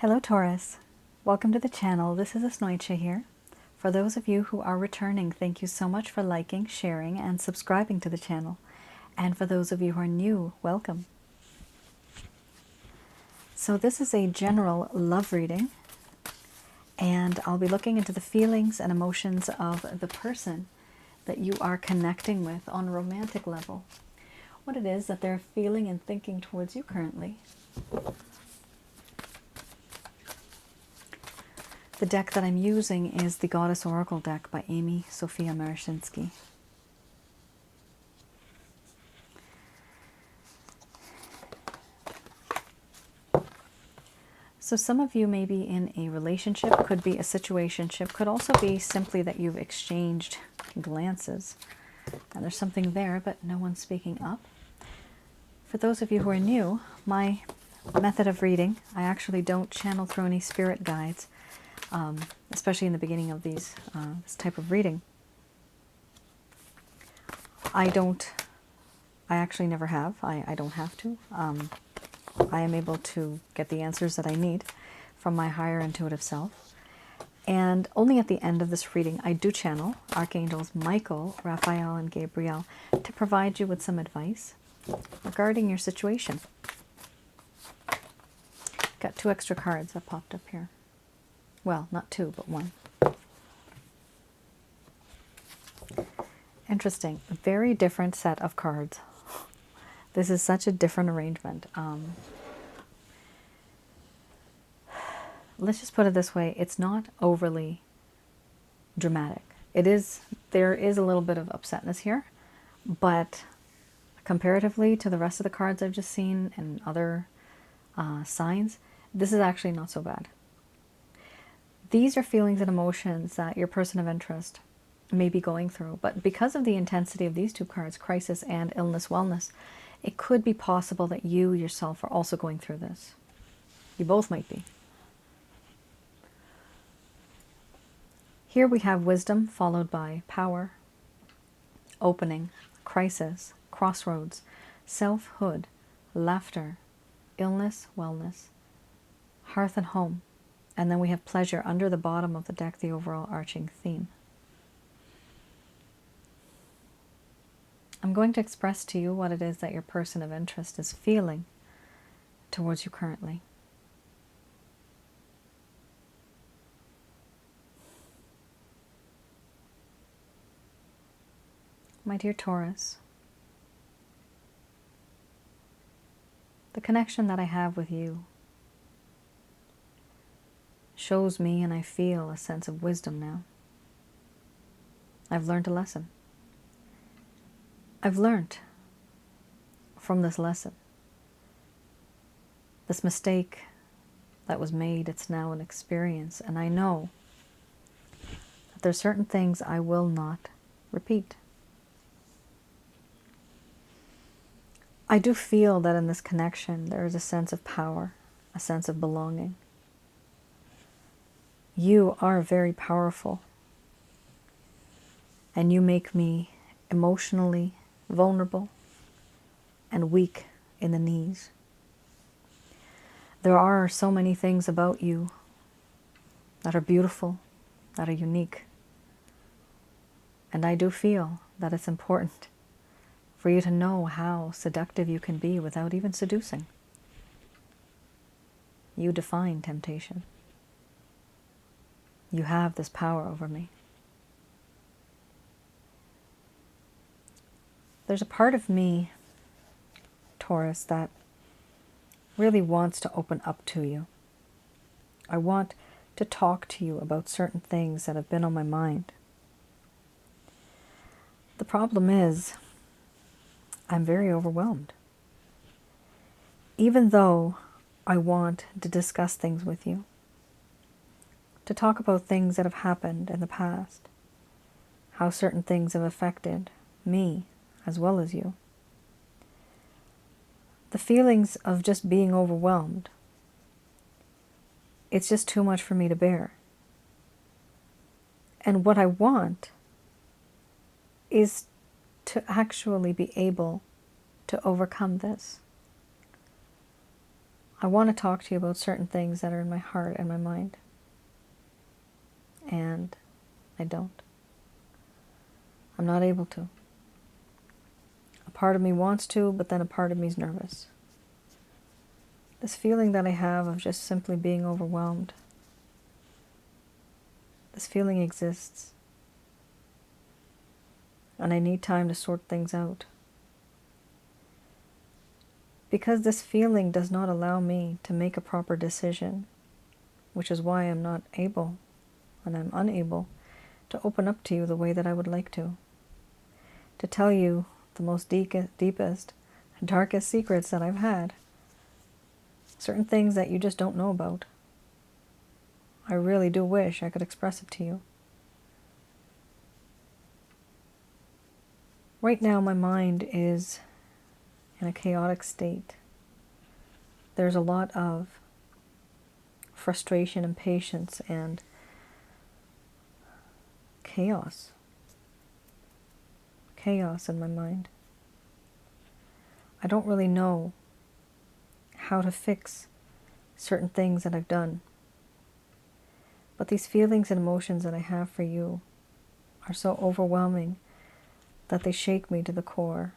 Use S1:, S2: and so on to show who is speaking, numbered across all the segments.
S1: Hello Taurus, welcome to the channel. This is Asnointia here. For those of you who are returning, thank you so much for liking, sharing, and subscribing to the channel. And for those of you who are new, welcome. So this is a general love reading, and I'll be looking into the feelings and emotions of the person that you are connecting with on a romantic level. What it is that they're feeling and thinking towards you currently. The deck that I'm using is the Goddess Oracle deck by Amy Sophia Marashinsky. So some of you may be in a relationship, could be a situationship, could also be simply that you've exchanged glances. And there's something there, but no one's speaking up. For those of you who are new, my method of reading, I actually don't channel through any spirit guides. Especially in the beginning of this type of reading. I actually never have. I don't have to. I am able to get the answers that I need from my higher intuitive self. And only at the end of this reading, I do channel Archangels Michael, Raphael, and Gabriel to provide you with some advice regarding your situation. Got 2 extra cards that popped up here. Well, not 2, but 1. Interesting. A very different set of cards. This is such a different arrangement. Let's just put it this way. It's not overly dramatic. There is a little bit of upsetness here, but comparatively to the rest of the cards I've just seen and other signs, this is actually not so bad. These are feelings and emotions that your person of interest may be going through. But because of the intensity of these 2 cards, crisis and illness, wellness, it could be possible that you yourself are also going through this. You both might be. Here we have wisdom followed by power, opening, crisis, crossroads, selfhood, laughter, illness, wellness, hearth and home. And then we have pleasure under the bottom of the deck, the overall arching theme. I'm going to express to you what it is that your person of interest is feeling towards you currently. My dear Taurus, the connection that I have with you shows me and I feel a sense of wisdom now. I've learned a lesson. I've learned from this lesson. This mistake that was made, it's now an experience, and I know that there's certain things I will not repeat. I do feel that in this connection there is a sense of power, a sense of belonging. You are very powerful, and you make me emotionally vulnerable and weak in the knees. There are so many things about you that are beautiful, that are unique, and I do feel that it's important for you to know how seductive you can be without even seducing. You define temptation. You have this power over me. There's a part of me, Taurus, that really wants to open up to you. I want to talk to you about certain things that have been on my mind. The problem is, I'm very overwhelmed. Even though I want to discuss things with you, to talk about things that have happened in the past, how certain things have affected me as well as you. The feelings of just being overwhelmed, it's just too much for me to bear. And what I want is to actually be able to overcome this. I want to talk to you about certain things that are in my heart and my mind. And I don't. I'm not able to. A part of me wants to, but then a part of me is nervous. This feeling that I have of just simply being overwhelmed, this feeling exists. And I need time to sort things out. Because this feeling does not allow me to make a proper decision, which is why I'm not able, and I'm unable, to open up to you the way that I would like to tell you the most deepest, darkest secrets that I've had, certain things that you just don't know about. I really do wish I could express it to you. Right now, my mind is in a chaotic state. There's a lot of frustration, impatience, and chaos. Chaos in my mind. I don't really know how to fix certain things that I've done. But these feelings and emotions that I have for you are so overwhelming that they shake me to the core.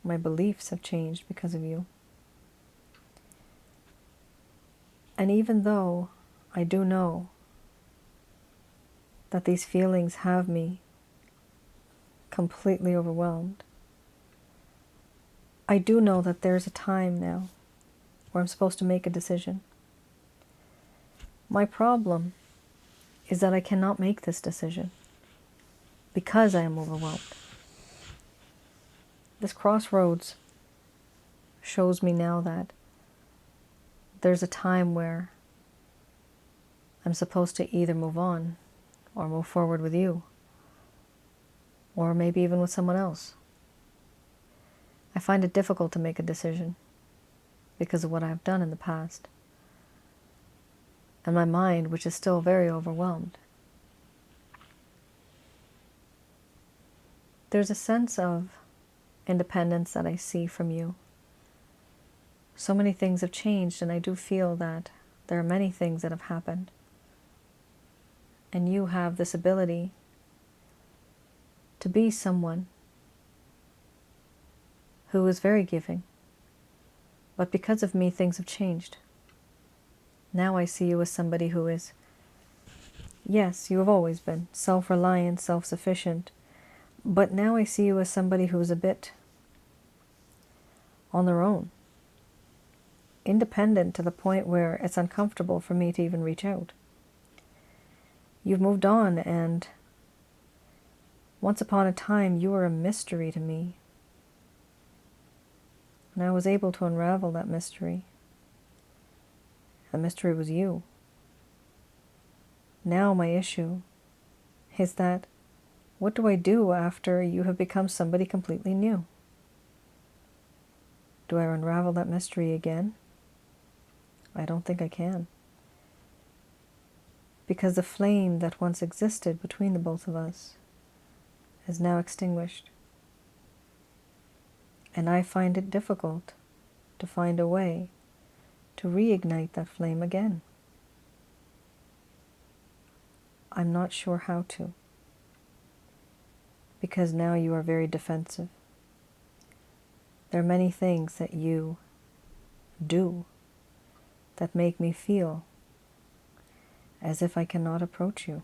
S1: My beliefs have changed because of you. And even though I do know that these feelings have me completely overwhelmed, I do know that there's a time now where I'm supposed to make a decision. My problem is that I cannot make this decision because I am overwhelmed. This crossroads shows me now that there's a time where I'm supposed to either move on or move forward with you, or maybe even with someone else. I find it difficult to make a decision because of what I've done in the past, and my mind, which is still very overwhelmed. There's a sense of independence that I see from you. So many things have changed, and I do feel that there are many things that have happened. And you have this ability to be someone who is very giving. But because of me, things have changed. Now I see you as somebody who is, yes, you have always been self-reliant, self-sufficient, but now I see you as somebody who is a bit on their own, independent to the point where it's uncomfortable for me to even reach out. You've moved on, and once upon a time you were a mystery to me. And I was able to unravel that mystery. The mystery was you. Now my issue is that what do I do after you have become somebody completely new? Do I unravel that mystery again? I don't think I can. Because the flame that once existed between the both of us is now extinguished. And I find it difficult to find a way to reignite that flame again. I'm not sure how to. Because now you are very defensive. There are many things that you do that make me feel as if I cannot approach you.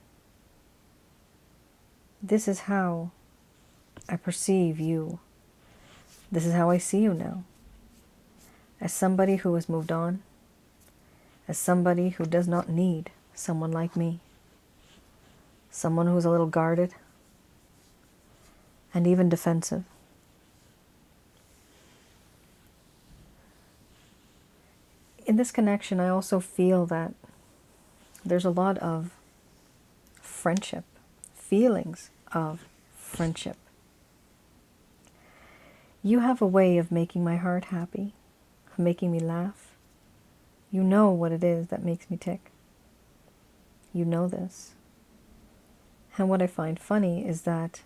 S1: This is how I perceive you. This is how I see you now. As somebody who has moved on. As somebody who does not need someone like me. Someone who's a little guarded and even defensive. In this connection, I also feel that there's a lot of friendship, feelings of friendship. You have a way of making my heart happy, of making me laugh. You know what it is that makes me tick. You know this. And what I find funny is that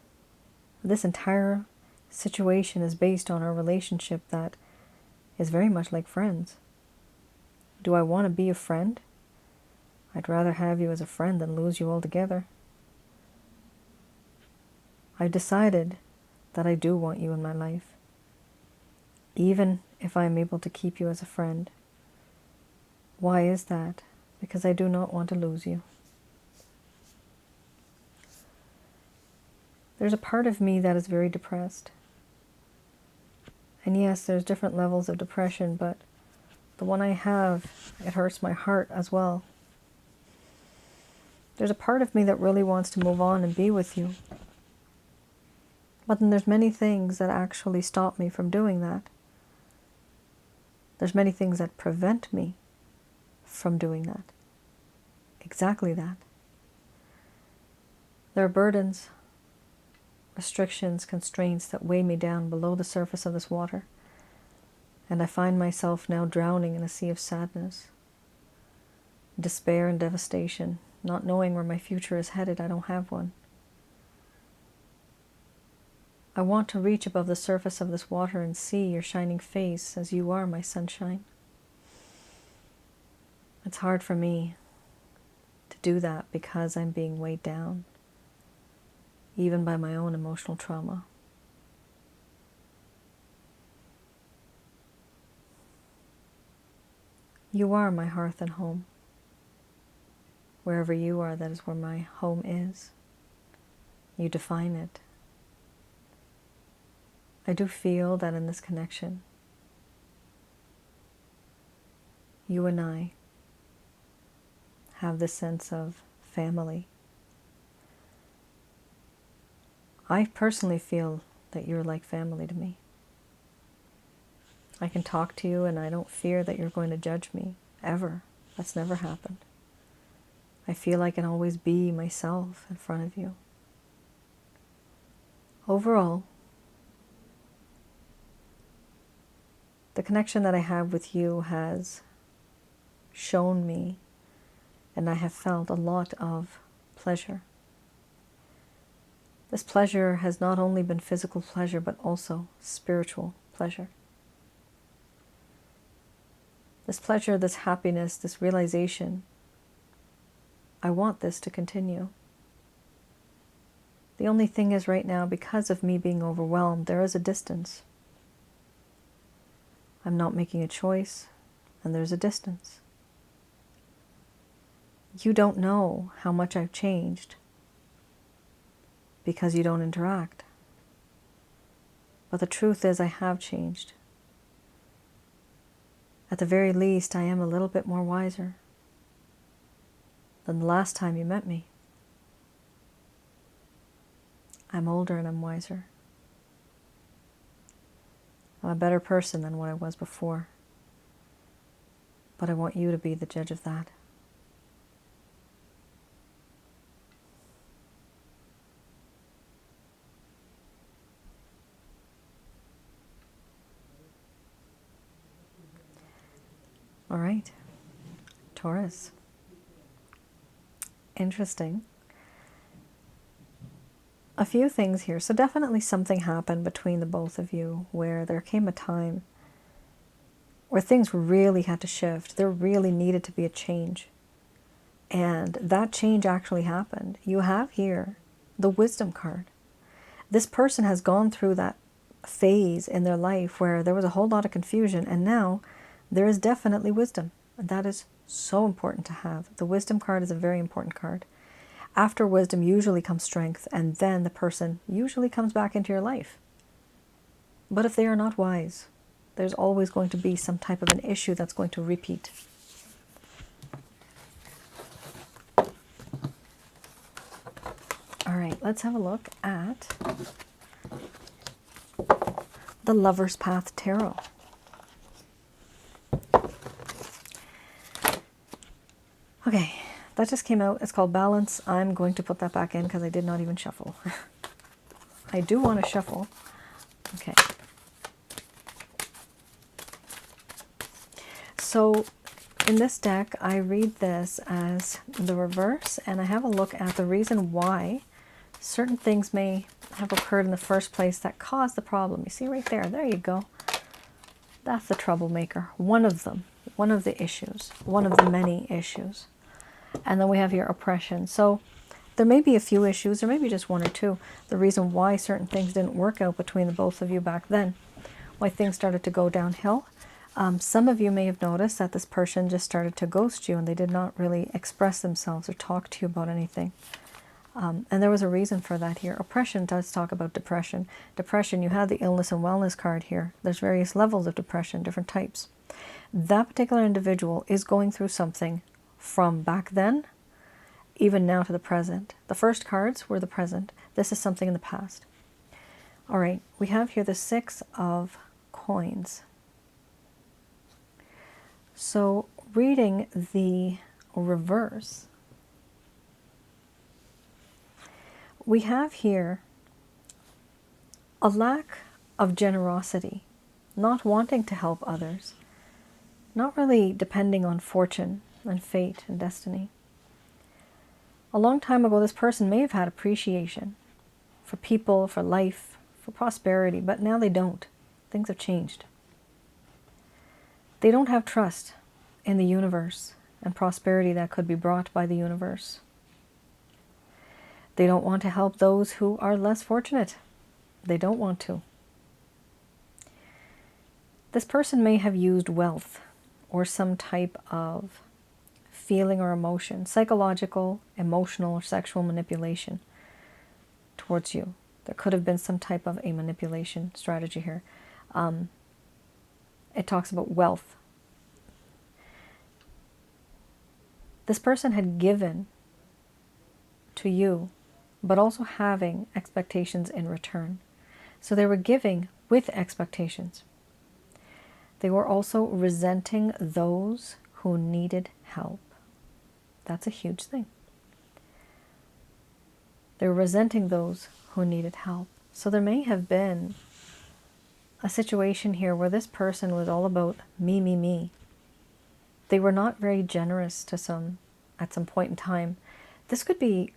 S1: this entire situation is based on our relationship that is very much like friends. Do I want to be a friend? I'd rather have you as a friend than lose you altogether. I've decided that I do want you in my life, even if I am able to keep you as a friend. Why is that? Because I do not want to lose you. There's a part of me that is very depressed. And yes, there's different levels of depression, but the one I have, it hurts my heart as well. There's a part of me that really wants to move on and be with you. But then there's many things that actually stop me from doing that. There's many things that prevent me from doing that. Exactly that. There are burdens, restrictions, constraints that weigh me down below the surface of this water. And I find myself now drowning in a sea of sadness, despair and devastation, not knowing where my future is headed. I don't have one. I want to reach above the surface of this water and see your shining face as you are my sunshine. It's hard for me to do that because I'm being weighed down, even by my own emotional trauma. You are my hearth and home. Wherever you are, that is where my home is. You define it. I do feel that in this connection, you and I have this sense of family. I personally feel that you're like family to me. I can talk to you and I don't fear that you're going to judge me, ever. That's never happened. I feel I can always be myself in front of you. Overall, the connection that I have with you has shown me, and I have felt a lot of pleasure. This pleasure has not only been physical pleasure, but also spiritual pleasure. This pleasure, this happiness, this realization, I want this to continue. The only thing is right now, because of me being overwhelmed, there is a distance. I'm not making a choice, and there's a distance. You don't know how much I've changed because you don't interact. But the truth is I have changed. At the very least, I am a little bit more wiser than the last time you met me. I'm older and I'm wiser. I'm a better person than what I was before. But I want you to be the judge of that. All right, Taurus. Interesting. A few things here. So definitely something happened between the both of you where there came a time where things really had to shift. There really needed to be a change. And that change actually happened. You have here the Wisdom card. This person has gone through that phase in their life where there was a whole lot of confusion, and now there is definitely wisdom. And that is so important to have. The Wisdom card is a very important card. After wisdom usually comes strength, and then the person usually comes back into your life. But if they are not wise, there's always going to be some type of an issue that's going to repeat. All right, let's have a look at the Lover's Path Tarot. Okay, that just came out. It's called Balance. I'm going to put that back in because I did not even shuffle. I do want to shuffle. Okay. So in this deck, I read this as the reverse, and I have a look at the reason why certain things may have occurred in the first place that caused the problem. You see right there. There you go. That's the troublemaker. One of them. one of the issues, one of the many issues. And then we have here oppression. So there may be a few issues, or maybe just one or two. The reason why certain things didn't work out between the both of you back then, why things started to go downhill. Some of you may have noticed that this person just started to ghost you and they did not really express themselves or talk to you about anything. And there was a reason for that here. Oppression does talk about depression. Depression, you have the illness and wellness card here. There's various levels of depression, different types. That particular individual is going through something from back then, even now to the present. The first cards were the present. This is something in the past. All right, we have here the 6 of Coins. So reading the reverse, we have here a lack of generosity, not wanting to help others, not really depending on fortune and fate and destiny. A long time ago, this person may have had appreciation for people, for life, for prosperity, but now they don't. Things have changed. They don't have trust in the universe and prosperity that could be brought by the universe. They don't want to help those who are less fortunate. They don't want to. This person may have used wealth or some type of feeling or emotion, psychological, emotional, or sexual manipulation towards you. There could have been some type of a manipulation strategy here. It talks about wealth. This person had given to you, but also having expectations in return. So they were giving with expectations. They were also resenting those who needed help. That's a huge thing. They were resenting those who needed help. So there may have been a situation here where this person was all about me, me, me. They were not very generous at some point in time. This could be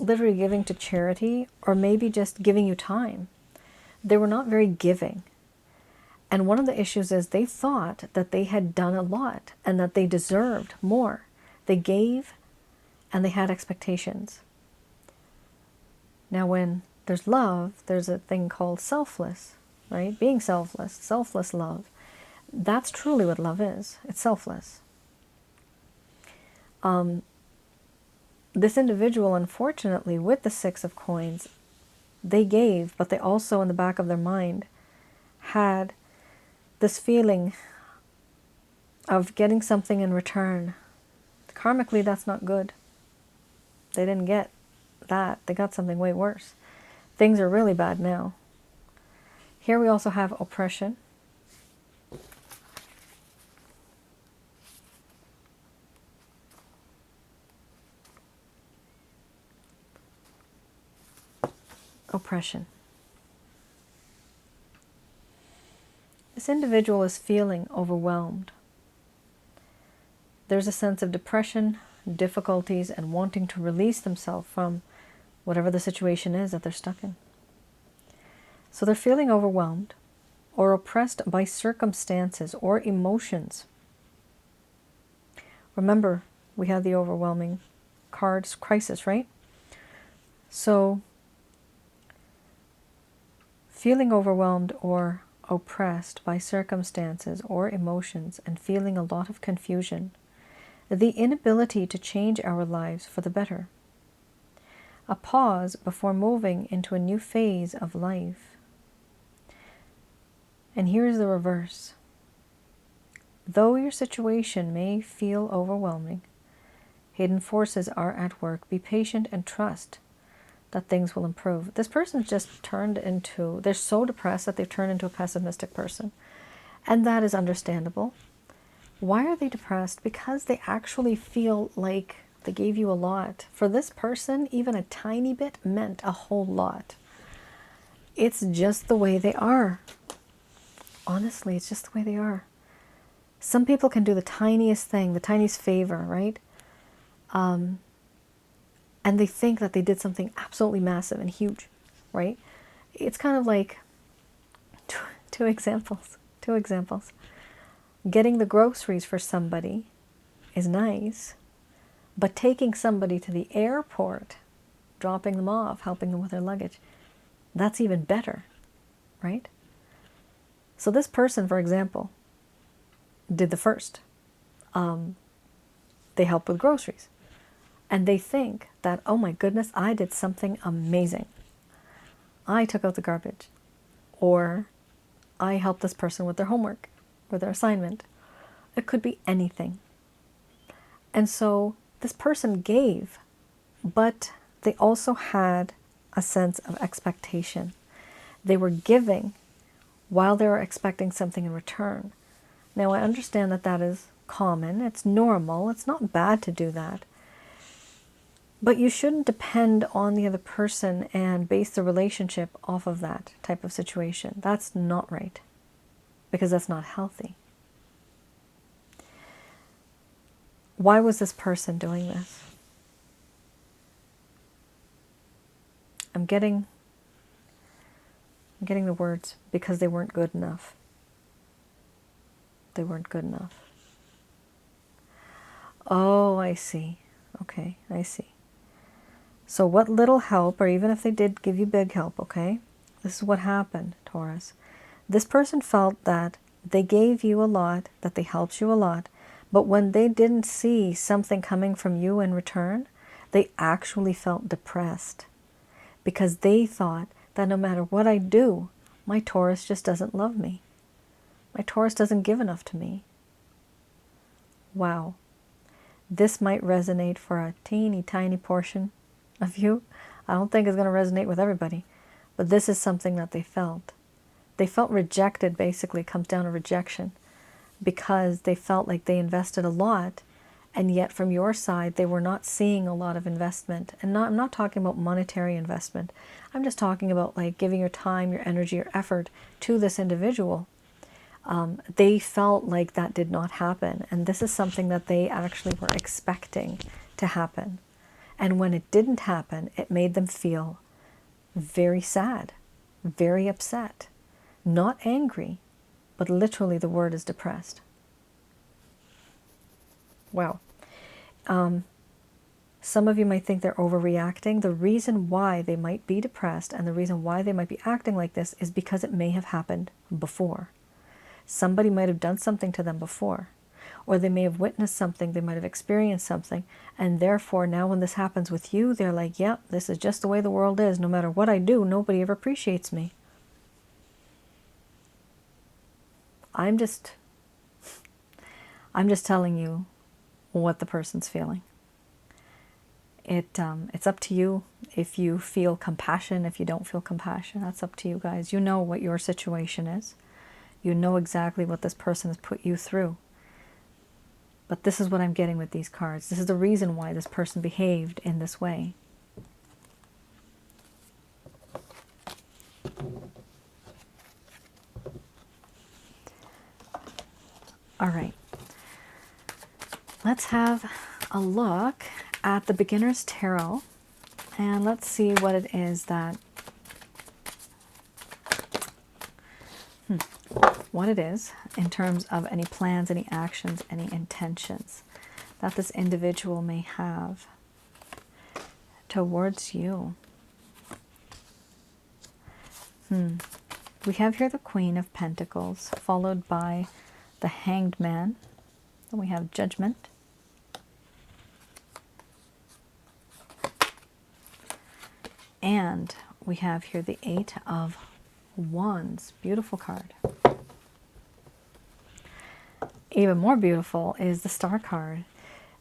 S1: literally giving to charity, or maybe just giving you time. They were not very giving. And one of the issues is they thought that they had done a lot and that they deserved more. They gave and they had expectations. Now when there's love, there's a thing called selfless, right? Being selfless, selfless love. That's truly what love is. It's selfless. This individual, unfortunately, with the 6 of Coins, they gave, but they also, in the back of their mind, had this feeling of getting something in return. Karmically, that's not good. They didn't get that. They got something way worse. Things are really bad now. Here we also have oppression. Oppression. This individual is feeling overwhelmed. There's a sense of depression, difficulties, and wanting to release themselves from whatever the situation is that they're stuck in. So they're feeling overwhelmed or oppressed by circumstances or emotions. Remember, we have the overwhelming cards, crisis, right? So feeling overwhelmed or oppressed by circumstances or emotions and feeling a lot of confusion. The inability to change our lives for the better. A pause before moving into a new phase of life. And here's the reverse. Though your situation may feel overwhelming, hidden forces are at work. Be patient and trust that things will improve. This person's just turned into, they're so depressed that they've turned into a pessimistic person. And that is understandable. Why are they depressed? Because they actually feel like they gave you a lot. For this person, even a tiny bit meant a whole lot. It's just the way they are. Honestly, it's just the way they are. Some people can do the tiniest thing, the tiniest favor, right? And they think that they did something absolutely massive and huge, right? It's kind of like two examples. Getting the groceries for somebody is nice, but taking somebody to the airport, dropping them off, helping them with their luggage, that's even better, right? So this person, for example, did the first. They help with groceries. And they think that, oh my goodness, I did something amazing. I took out the garbage. Or I helped this person with their homework, with their assignment. It could be anything. And so this person gave, but they also had a sense of expectation. They were giving while they were expecting something in return. Now, I understand that that is common. It's normal. It's not bad to do that. But you shouldn't depend on the other person and base the relationship off of that type of situation. That's not right, because that's not healthy. Why was this person doing this? I'm getting the words, because they weren't good enough. They weren't good enough. Oh, I see. Okay, I see. So what little help, or even if they did give you big help, okay? This is what happened, Taurus. This person felt that they gave you a lot, that they helped you a lot, but when they didn't see something coming from you in return, they actually felt depressed, because they thought that no matter what I do, my Taurus just doesn't love me. My Taurus doesn't give enough to me. Wow. This might resonate for a teeny tiny portion of you. I don't think it's going to resonate with everybody, but this is something that they felt. They felt rejected, basically. It comes down to rejection, because they felt like they invested a lot, and yet from your side they were not seeing a lot of investment. And I'm not talking about monetary investment. I'm just talking about like giving your time, your energy, your effort to this individual. They felt like that did not happen, and this is something that they actually were expecting to happen. And when it didn't happen, it made them feel very sad, very upset, not angry, but literally the word is depressed. Wow. Some of you might think they're overreacting. The reason why they might be depressed and the reason why they might be acting like this is because it may have happened before. Somebody might have done something to them before, or they may have witnessed something, they might have experienced something, and therefore now when this happens with you, they're like, yep, this is just the way the world is. No matter what I do, nobody ever appreciates me. I'm just telling you what the person's feeling. It's up to you if you feel compassion, if you don't feel compassion. That's up to you guys. You know what your situation is. You know exactly what this person has put you through. But this is what I'm getting with these cards. This is the reason why this person behaved in this way. All right. Let's have a look at the Beginner's Tarot, and let's see what it is that what it is in terms of any plans, any actions, any intentions that this individual may have towards you. We have here the Queen of Pentacles, followed by the Hanged Man. Then we have Judgment. And we have here the Eight of Wands. Beautiful card. Even more beautiful is the Star card.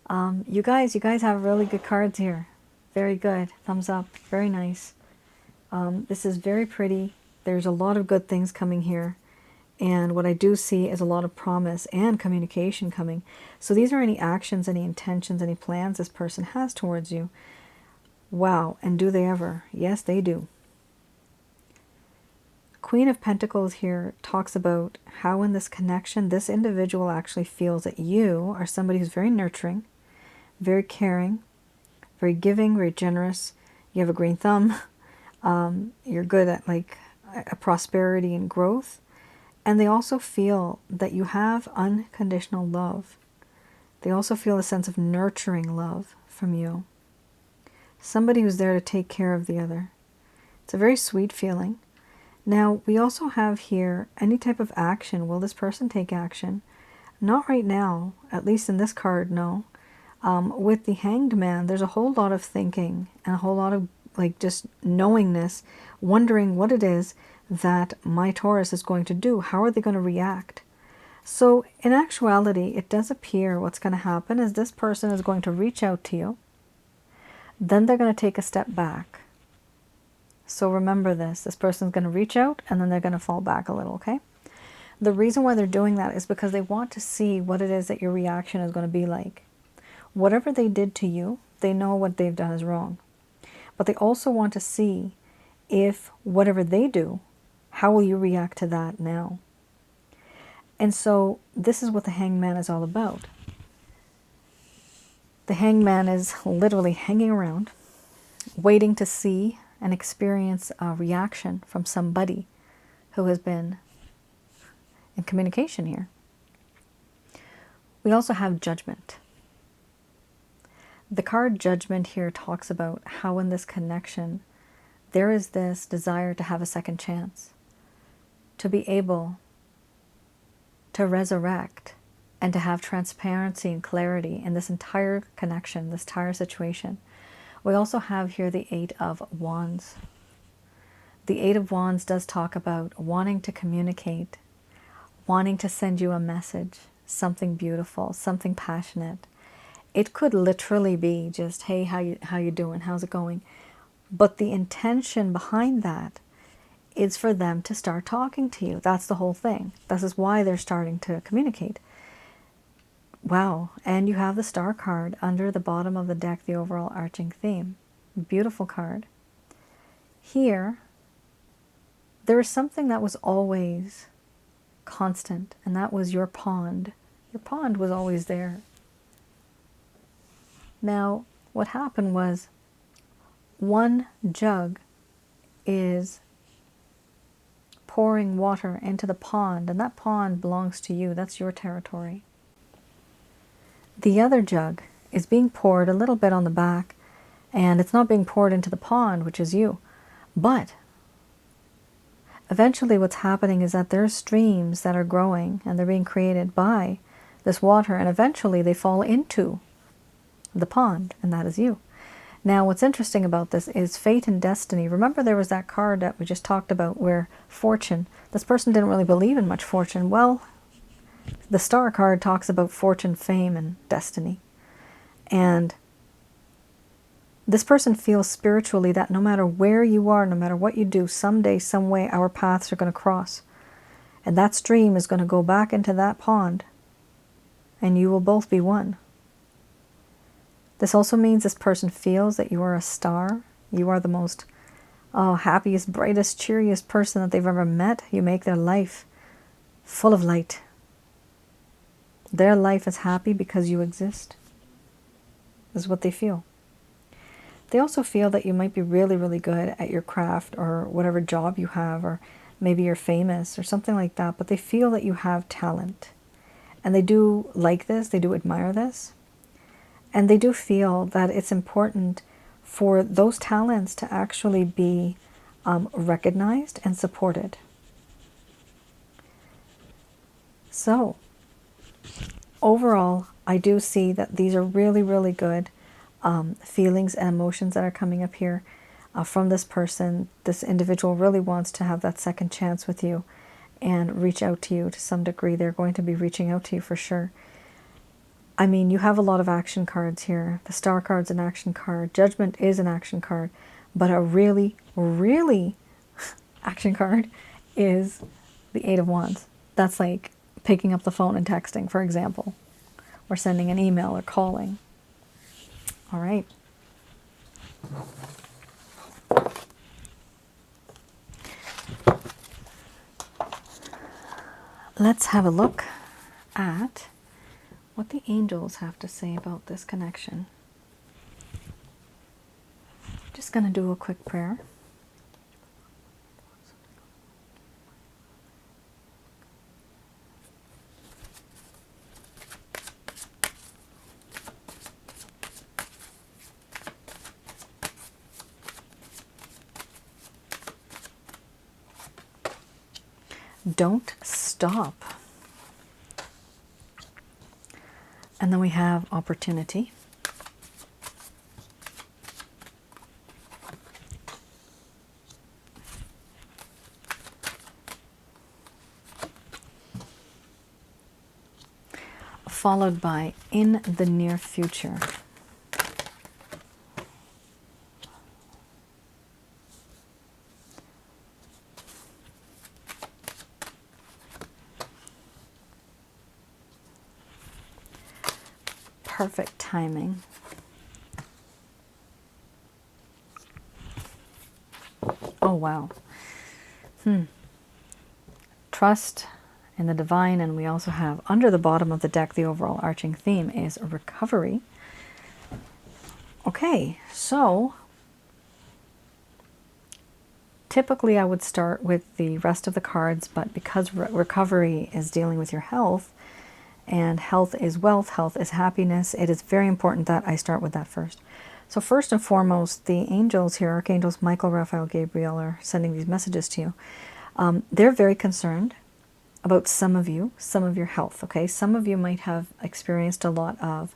S1: You guys have really good cards here. Very good. Thumbs up. Very nice. This is very pretty. There's a lot of good things coming here. And what I do see is a lot of promise and communication coming. So these are any actions, any intentions, any plans this person has towards you. Wow. And do they ever? Yes, they do. Queen of Pentacles here talks about how in this connection, this individual actually feels that you are somebody who's very nurturing, very caring, very giving, very generous. You have a green thumb. You're good at like a prosperity and growth. And they also feel that you have unconditional love. They also feel a sense of nurturing love from you. Somebody who's there to take care of the other. It's a very sweet feeling. Now, we also have here any type of action. Will this person take action? Not right now, at least in this card, no. With the Hanged Man, there's a whole lot of thinking and a whole lot of like just knowingness, wondering what it is that my Taurus is going to do. How are they going to react? So in actuality, it does appear what's going to happen is this person is going to reach out to you. Then they're going to take a step back. So remember this. This person's going to reach out and then they're going to fall back a little, okay? The reason why they're doing that is because they want to see what it is that your reaction is going to be like. Whatever they did to you, they know what they've done is wrong. But they also want to see if whatever they do, how will you react to that now? And so this is what the Hanged Man is all about. The Hanged Man is literally hanging around, waiting to see and experience a reaction from somebody who has been in communication here. We also have Judgment. The card Judgment here talks about how in this connection there is this desire to have a second chance, to be able to resurrect and to have transparency and clarity in this entire connection, this entire situation. We also have here the Eight of Wands. The Eight of Wands does talk about wanting to communicate, wanting to send you a message, something beautiful, something passionate. It could literally be just, hey, how you doing? How's it going? But the intention behind that is for them to start talking to you. That's the whole thing. This is why they're starting to communicate. Wow. And you have the Star card under the bottom of the deck, the overall arching theme. Beautiful card. Here, there is something that was always constant, and that was your pond. Your pond was always there. Now, what happened was one jug is pouring water into the pond, and that pond belongs to you. That's your territory. The other jug is being poured a little bit on the back, and it's not being poured into the pond, which is you. But eventually what's happening is that there's streams that are growing, and they're being created by this water, and eventually they fall into the pond, and that is you. Now, what's interesting about this is fate and destiny. Remember there was that card that we just talked about where fortune, this person didn't really believe in much fortune. Well, the Star card talks about fortune, fame, and destiny. And this person feels spiritually that no matter where you are, no matter what you do, someday, some way, our paths are going to cross. And that stream is going to go back into that pond, and you will both be one. This also means this person feels that you are a star. You are the most happiest, brightest, cheeriest person that they've ever met. You make their life full of light. Their life is happy because you exist, is what they feel. They also feel that you might be really, really good at your craft or whatever job you have, or maybe you're famous or something like that, but they feel that you have talent. And they do like this, they do admire this. And they do feel that it's important for those talents to actually be recognized and supported. So, overall, I do see that these are really, really good feelings and emotions that are coming up here from this person. This individual really wants to have that second chance with you and reach out to you to some degree. They're going to be reaching out to you for sure. I mean, you have a lot of action cards here. The Star card's an action card. Judgment is an action card. But a really, really action card is the Eight of Wands. That's like picking up the phone and texting, for example, or sending an email or calling. All right. Let's have a look at what the angels have to say about this connection. Just going to do a quick prayer. Don't stop. And then we have opportunity. Followed by in the near future. Perfect timing. Oh, wow. Trust in the divine, and we also have under the bottom of the deck, the overall arching theme is recovery. Okay, so typically I would start with the rest of the cards, but because recovery is dealing with your health, and health is wealth, health is happiness, it is very important that I start with that first. So first and foremost, the angels here, Archangels Michael, Raphael, Gabriel, are sending these messages to you. They're very concerned about some of you, some of your health, okay? Some of you might have experienced a lot of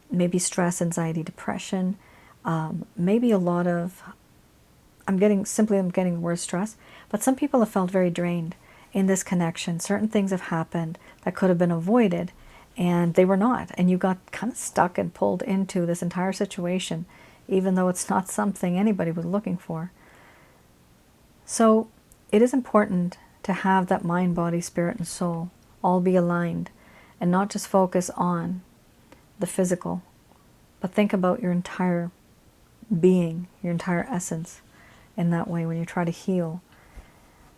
S1: maybe stress, anxiety, depression, maybe a lot of, I'm getting the word stress, but some people have felt very drained in this connection. Certain things have happened that could have been avoided, and they were not. And you got kind of stuck and pulled into this entire situation, even though it's not something anybody was looking for. So it is important to have that mind, body, spirit, and soul all be aligned, and not just focus on the physical, but think about your entire being, your entire essence in that way when you try to heal.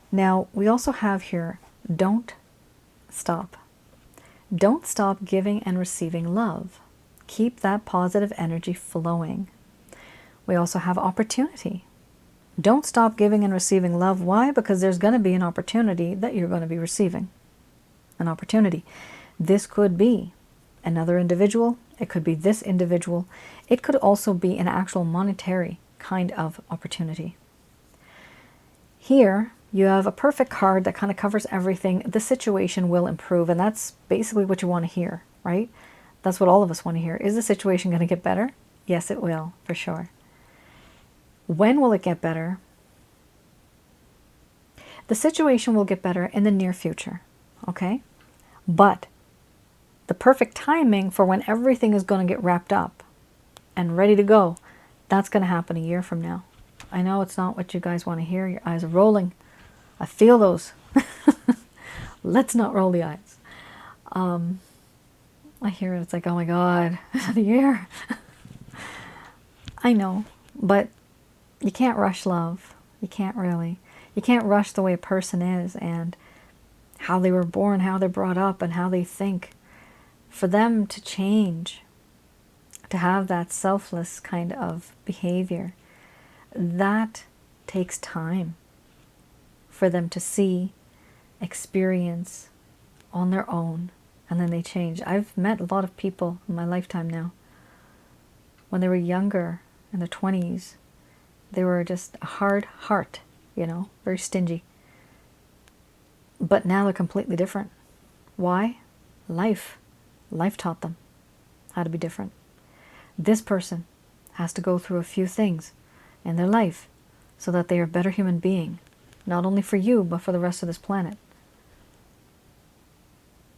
S1: Now, we also have here, don't stop. Don't stop giving and receiving love. Keep that positive energy flowing. We also have opportunity. Don't stop giving and receiving love. Why? Because there's going to be an opportunity that you're going to be receiving. An opportunity. This could be another individual. It could be this individual. It could also be an actual monetary kind of opportunity. Here, you have a perfect card that kind of covers everything. The situation will improve, and that's basically what you want to hear, right? That's what all of us want to hear. Is the situation going to get better? Yes, it will, for sure. When will it get better? The situation will get better in the near future, okay? But the perfect timing for when everything is going to get wrapped up and ready to go, that's going to happen a year from now. I know it's not what you guys want to hear. Your eyes are rolling. I feel those. Let's not roll the eyes. I hear it. It's like, oh my God, the year. I know, but you can't rush love. You can't really. You can't rush the way a person is and how they were born, how they're brought up, and how they think. For them to change, to have that selfless kind of behavior, that takes time for them to see, experience on their own, and then they change. I've met a lot of people in my lifetime now. When they were younger, in their 20s, they were just a hard heart, you know, very stingy. But now they're completely different. Why? Life. Life taught them how to be different. This person has to go through a few things in their life so that they are a better human being, not only for you, but for the rest of this planet.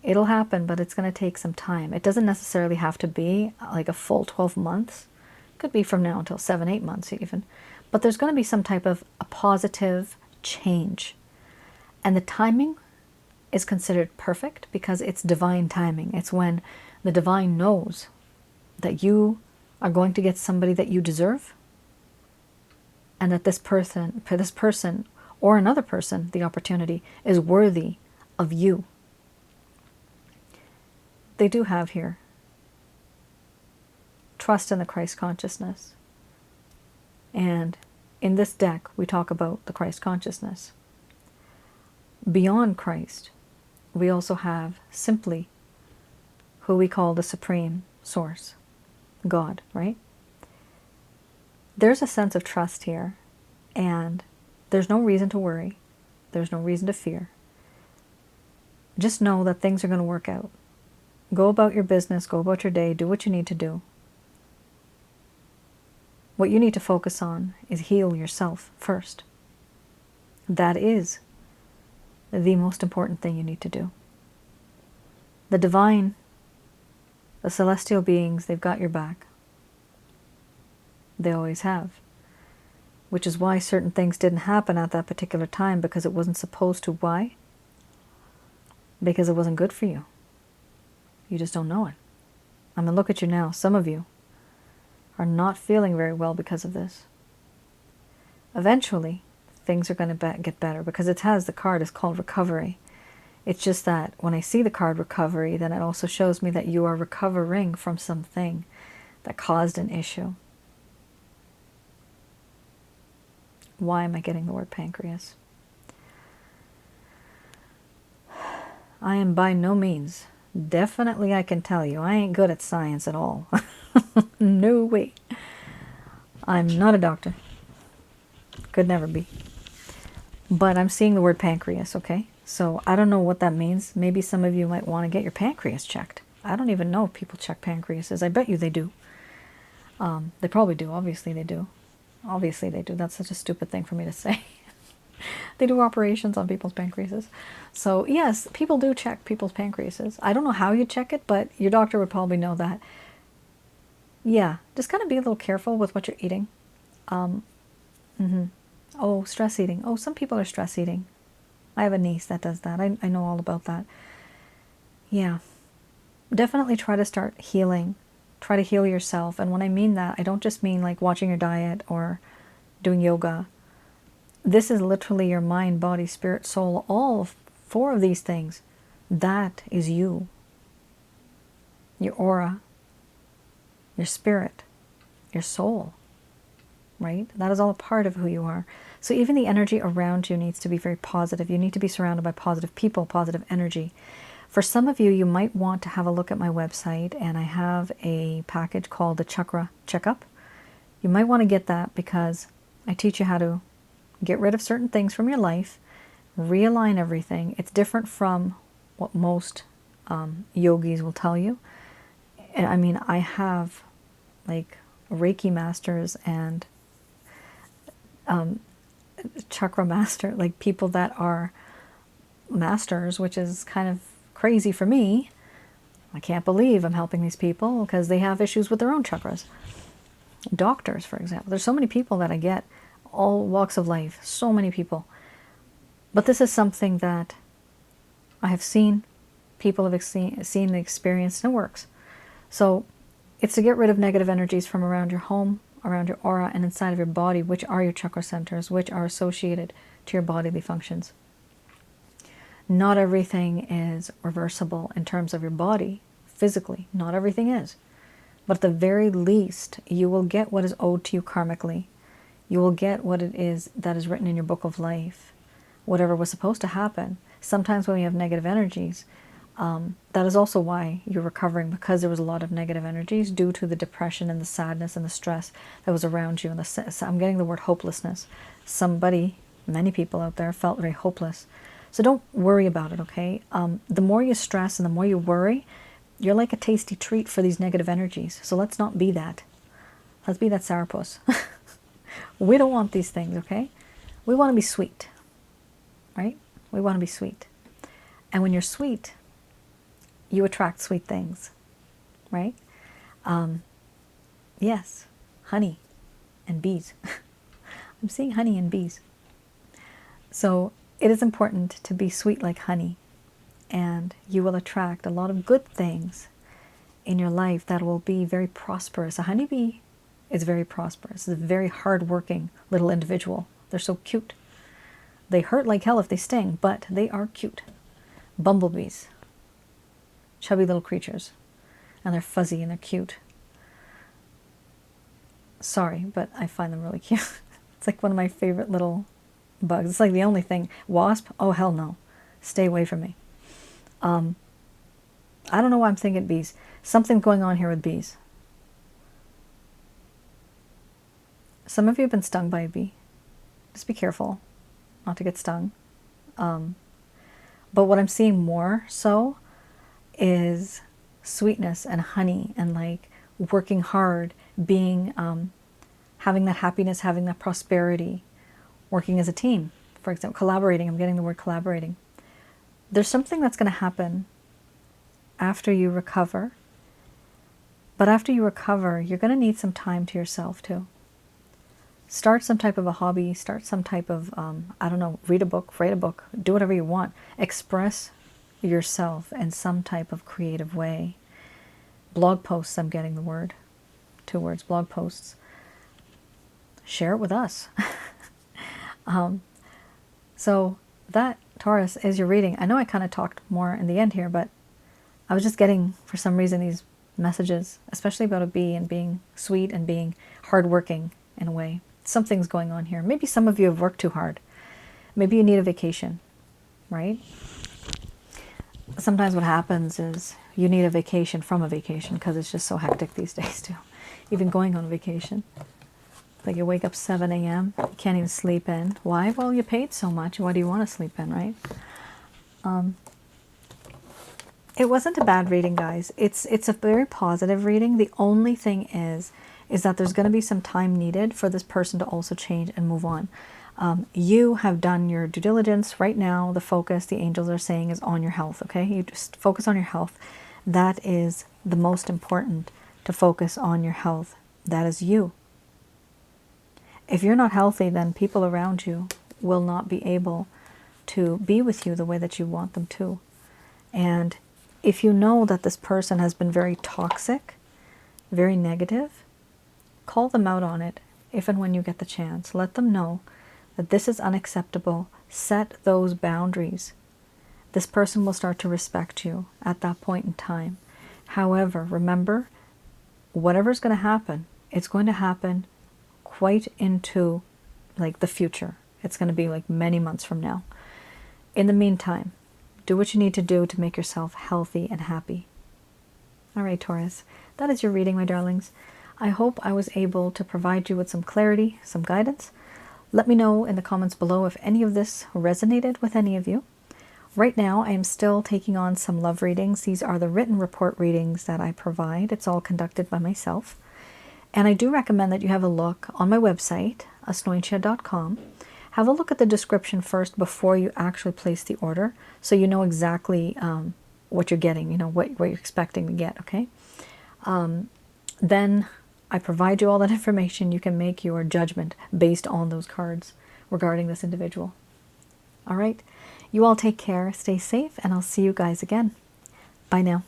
S1: It'll happen, but it's going to take some time. It doesn't necessarily have to be like a full 12 months. It could be from now until 7, 8 months even. But there's going to be some type of a positive change. And the timing is considered perfect because it's divine timing. It's when the divine knows that you are going to get somebody that you deserve, and that this person or another person, the opportunity, is worthy of you. They do have here trust in the Christ consciousness. And in this deck, we talk about the Christ consciousness. Beyond Christ, we also have simply who we call the Supreme Source, God, right? There's a sense of trust here, and there's no reason to worry. There's no reason to fear. Just know that things are going to work out. Go about your business, go about your day, do what you need to do. What you need to focus on is heal yourself first. That is the most important thing you need to do. The divine, the celestial beings, they've got your back. They always have. Which is why certain things didn't happen at that particular time, because it wasn't supposed to. Why? Because it wasn't good for you. You just don't know it. I mean, look at you now. Some of you are not feeling very well because of this. Eventually, things are going to get better, because the card is called recovery. It's just that when I see the card recovery, then it also shows me that you are recovering from something that caused an issue. Why am I getting the word pancreas? I am by no means, definitely I can tell you, I ain't good at science at all. No way. I'm not a doctor. Could never be. But I'm seeing the word pancreas, okay? So I don't know what that means. Maybe some of you might want to get your pancreas checked. I don't even know if people check pancreases. I bet you they do. They probably do. Obviously they do. Obviously they do. That's such a stupid thing for me to say. They do operations on people's pancreases. So yes, people do check people's pancreases. I don't know how you check it, but your doctor would probably know that. Yeah, just kind of be a little careful with what you're eating. Oh, stress eating. Oh, some people are stress eating. I have a niece that does that. I know all about that. Yeah. Definitely try to start healing. Try to heal yourself. And when I mean that, I don't just mean like watching your diet or doing yoga. This is literally your mind, body, spirit, soul, all four of these things. That is you. Your aura, your spirit, your soul, right? That is all a part of who you are. So even the energy around you needs to be very positive. You need to be surrounded by positive people, positive energy. For some of you, you might want to have a look at my website, and I have a package called the Chakra Checkup. You might want to get that because I teach you how to get rid of certain things from your life, realign everything. It's different from what most yogis will tell you. And I mean, I have like Reiki masters and chakra master, like people that are masters, which is kind of crazy for me. I can't believe I'm helping these people because they have issues with their own chakras. Doctors, for example. There's so many people that I get, all walks of life, so many people. But this is something that I have seen, people have seen and experienced, and it works. So it's to get rid of negative energies from around your home, around your aura, and inside of your body, which are your chakra centers, which are associated to your bodily functions. Not everything is reversible in terms of your body, physically. Not everything is. But at the very least, you will get what is owed to you karmically. You will get what it is that is written in your book of life. Whatever was supposed to happen. Sometimes when we have negative energies, that is also why you're recovering, because there was a lot of negative energies due to the depression and the sadness and the stress that was around you. And I'm getting the word hopelessness. Many people out there felt very hopeless. So don't worry about it, okay? The more you stress and the more you worry, you're like a tasty treat for these negative energies. So let's not be that. Let's be that sourpuss. We don't want these things, okay? We want to be sweet, right? We want to be sweet. And when you're sweet, you attract sweet things, right? Yes, honey and bees. I'm seeing honey and bees. So it is important to be sweet like honey, and you will attract a lot of good things in your life that will be very prosperous. A honeybee is very prosperous. It's a very hard-working little individual. They're so cute. They hurt like hell if they sting, but they are cute. Bumblebees, chubby little creatures, and they're fuzzy and they're cute. Sorry, but I find them really cute. It's like one of my favorite little bugs. It's like the only thing. Wasp? Oh, hell no. Stay away from me. I don't know why I'm thinking bees. Something's going on here with bees. Some of you have been stung by a bee. Just be careful not to get stung. But what I'm seeing more so is sweetness and honey and like working hard, being, having that happiness, having that prosperity, working as a team, for example, collaborating. I'm getting the word collaborating. There's something that's going to happen after you recover. But after you recover, you're going to need some time to yourself too. Start some type of a hobby, start some type of, I don't know, read a book, write a book, do whatever you want. Express yourself in some type of creative way. Blog posts, I'm getting the word. 2 words, blog posts. Share it with us. So that, Taurus, is your reading. I know I kind of talked more in the end here, but I was just getting, for some reason, these messages, especially about a bee and being sweet and being hardworking in a way. Something's going on here. Maybe some of you have worked too hard. Maybe you need a vacation, right? Sometimes what happens is you need a vacation from a vacation because it's just so hectic these days too. Even going on vacation. Like you wake up 7 a.m., you can't even sleep in. Why? Well, you paid so much. Why do you want to sleep in, right? It wasn't a bad reading, guys. It's a very positive reading. The only thing is that there's going to be some time needed for this person to also change and move on. You have done your due diligence. Right now, the focus, the angels are saying, is on your health, okay? You just focus on your health. That is the most important, to focus on your health. That is you. If you're not healthy, then people around you will not be able to be with you the way that you want them to. And if you know that this person has been very toxic, very negative, call them out on it if and when you get the chance. Let them know that this is unacceptable. Set those boundaries. This person will start to respect you at that point in time. However, remember, whatever's going to happen, it's going to happen quite into like the future. It's going to be like many months from now. In the meantime, do what you need to do to make yourself healthy and happy. All right, Taurus, that is your reading, my darlings. I hope I was able to provide you with some clarity, some guidance. Let me know in the comments below if any of this resonated with any of you. Right now, I am still taking on some love readings. These are the written report readings that I provide. It's all conducted by myself. And I do recommend that you have a look on my website, asnointia.com. Have a look at the description first before you actually place the order, so you know exactly what you're getting, you know, what you're expecting to get, okay? Then I provide you all that information. You can make your judgment based on those cards regarding this individual. All right? You all take care, stay safe, and I'll see you guys again. Bye now.